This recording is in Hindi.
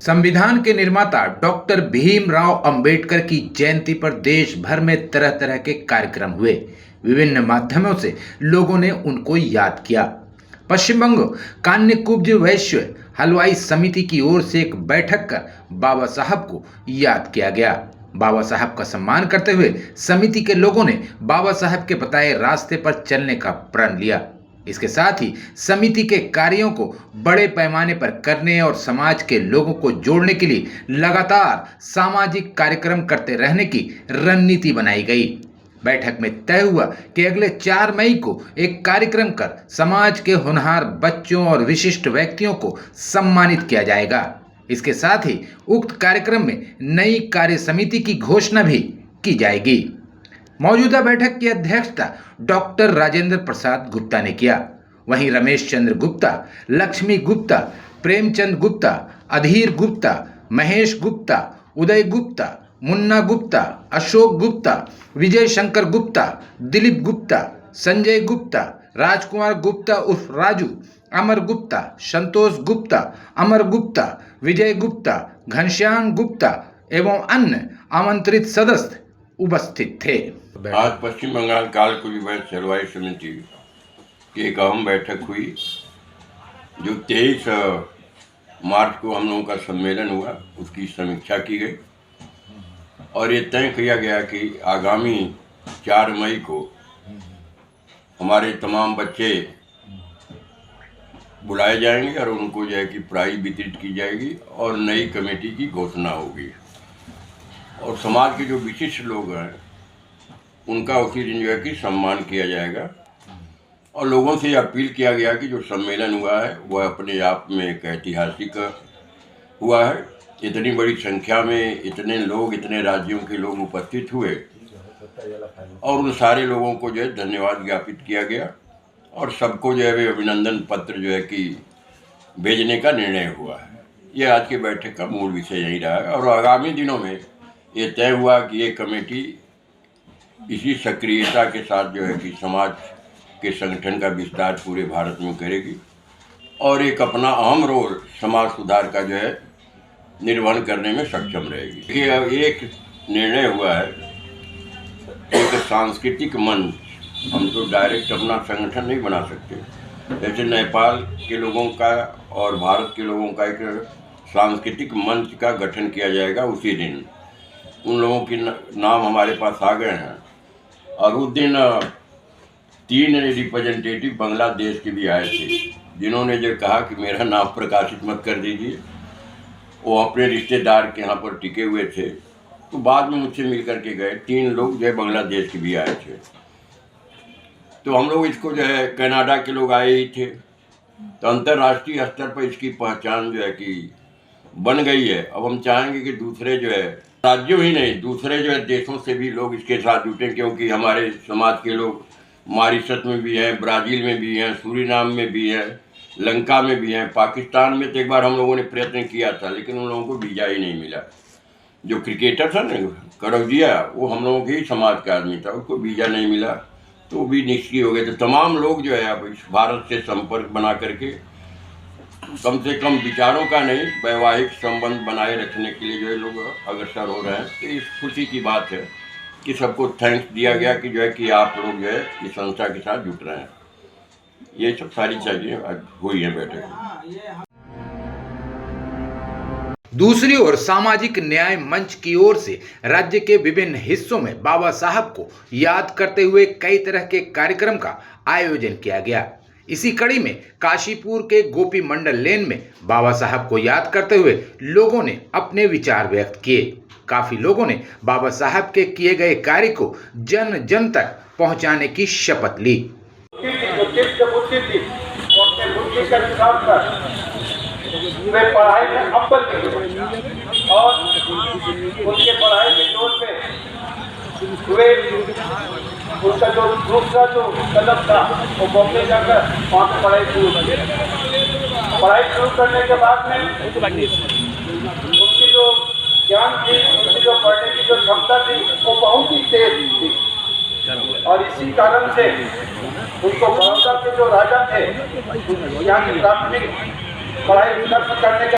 संविधान के निर्माता डॉक्टर भीमराव अंबेडकर की जयंती पर देश भर में तरह तरह के कार्यक्रम हुए। विभिन्न माध्यमों से लोगों ने उनको याद किया। पश्चिम बंग कान्यकुब्ज वैश्य हलवाई समिति की ओर से एक बैठक कर बाबा साहब को याद किया गया। बाबा साहब का सम्मान करते हुए समिति के लोगों ने बाबा साहब के बताए रास्ते पर चलने का प्रण लिया। इसके साथ ही समिति के कार्यों को बड़े पैमाने पर करने और समाज के लोगों को जोड़ने के लिए लगातार सामाजिक कार्यक्रम करते रहने की रणनीति बनाई गई। बैठक में तय हुआ कि अगले 4 मई को एक कार्यक्रम कर समाज के होनहार बच्चों और विशिष्ट व्यक्तियों को सम्मानित किया जाएगा। इसके साथ ही उक्त कार्यक्रम में नई कार्य समिति की घोषणा भी की जाएगी। मौजूदा बैठक की अध्यक्षता डॉक्टर राजेंद्र प्रसाद गुप्ता ने किया। वहीं रमेश चंद्र गुप्ता, लक्ष्मी गुप्ता, प्रेमचंद गुप्ता, अधीर गुप्ता, महेश गुप्ता, उदय गुप्ता, मुन्ना गुप्ता, अशोक गुप्ता, विजय शंकर गुप्ता, दिलीप गुप्ता, संजय गुप्ता, राजकुमार गुप्ता उर्फ राजू, अमर गुप्ता, संतोष गुप्ता, अमर गुप्ता, विजय गुप्ता, घनश्याम गुप्ता एवं अन्य आमंत्रित सदस्य उपस्थित थे। आज पश्चिम बंगाल कान्यकुब्ज वैश्य हलवाई समिति की एक अहम बैठक हुई, जो 23 मार्च को हम लोगों का सम्मेलन हुआ, उसकी समीक्षा की गई और ये तय किया गया कि आगामी 4 मई को हमारे तमाम बच्चे बुलाए जाएंगे और उनको जो है कि प्राइज वितरित की जाएगी और नई कमेटी की घोषणा होगी और समाज के जो विशिष्ट लोग हैं उनका उसी दिन जो है कि सम्मान किया जाएगा। और लोगों से अपील किया गया कि जो सम्मेलन हुआ है वह अपने आप में एक ऐतिहासिक हुआ है। इतनी बड़ी संख्या में इतने लोग, इतने राज्यों के लोग उपस्थित हुए और उन सारे लोगों को जो है धन्यवाद ज्ञापित किया गया और सबको जो है अभिनंदन पत्र जो है कि भेजने का निर्णय हुआ है। ये आज की बैठक का मूल विषय यही रहा है और आगामी दिनों में ये तय हुआ कि ये कमेटी इसी सक्रियता के साथ जो है कि समाज के संगठन का विस्तार पूरे भारत में करेगी और एक अपना अहम रोल समाज सुधार का जो है निर्वहन करने में सक्षम रहेगी। देखिए, अब एक निर्णय हुआ है, एक सांस्कृतिक मंच, हम तो डायरेक्ट अपना संगठन नहीं बना सकते। जैसे नेपाल के लोगों का और भारत के लोगों का एक सांस्कृतिक मंच का गठन किया जाएगा। उसी दिन उन लोगों के नाम हमारे पास आ गए हैं और उस दिन 3 रिप्रेजेंटेटिव बांग्लादेश के भी आए थे, जिन्होंने जो कहा कि मेरा नाम प्रकाशित मत कर दीजिए। वो अपने रिश्तेदार के यहाँ पर टिके हुए थे, तो बाद में मुझसे मिल कर के गए। 3 लोग जो है बांग्लादेश के भी आए थे, तो हम लोग इसको जो है कनाडा के लोग आए ही थे, तो अंतर्राष्ट्रीय स्तर पर इसकी पहचान जो है कि बन गई है। अब हम चाहेंगे कि दूसरे जो है राज्यों ही नहीं, दूसरे जो है देशों से भी लोग इसके साथ जुटें, क्योंकि हमारे समाज के लोग मॉरिशस में भी हैं, ब्राज़ील में भी हैं, सूरीनाम में भी हैं, लंका में भी हैं, पाकिस्तान में तो एक बार हम लोगों ने प्रयत्न किया था, लेकिन उन लोगों को वीज़ा ही नहीं मिला। जो क्रिकेटर था ना करौजिया, वो हम लोगों के ही समाज का आदमी था, उसको वीज़ा नहीं मिला, तो वो भी निष्क्रिय हो गए। तो तमाम लोग जो है अब इस भारत से संपर्क बना करके कम से कम विचारों का नहीं, वैवाहिक संबंध बनाए रखने के लिए जो है लोग अग्रसर हो रहे हैं। तो इस खुशी की बात है कि सबको थैंक्स दिया गया कि जो है कि आप लोग जो है इस संस्था के साथ जुट रहे हैं। ये सब सारी चीजें आज हुई हैं बैठक में। दूसरी ओर सामाजिक न्याय मंच की ओर से राज्य के विभिन्न हिस्सों में बाबा साहब को याद करते हुए कई तरह के कार्यक्रम का आयोजन किया गया। इसी कड़ी में काशीपुर के गोपी मंडल लेन में बाबा साहब को याद करते हुए लोगों ने अपने विचार व्यक्त किए। काफी लोगों ने बाबा साहब के किए गए कार्य को जन जन तक पहुंचाने की शपथ ली। वे पढ़ाई में अव्वल और उनके पढ़ाई के जोर पे वे उनका जो दूसरा जो कदम था वो बॉम्बे जाकर वहाँ पर पढ़ाई शुरू करने के बाद में उनकी जो ज्ञान थी, उनकी जो पढ़ने की जो क्षमता थी वो बहुत ही तेज थी और इसी कारण से उनको बड़ौदा के जो राजा थे यहाँ की प्राथमिक पढ़ाई करने का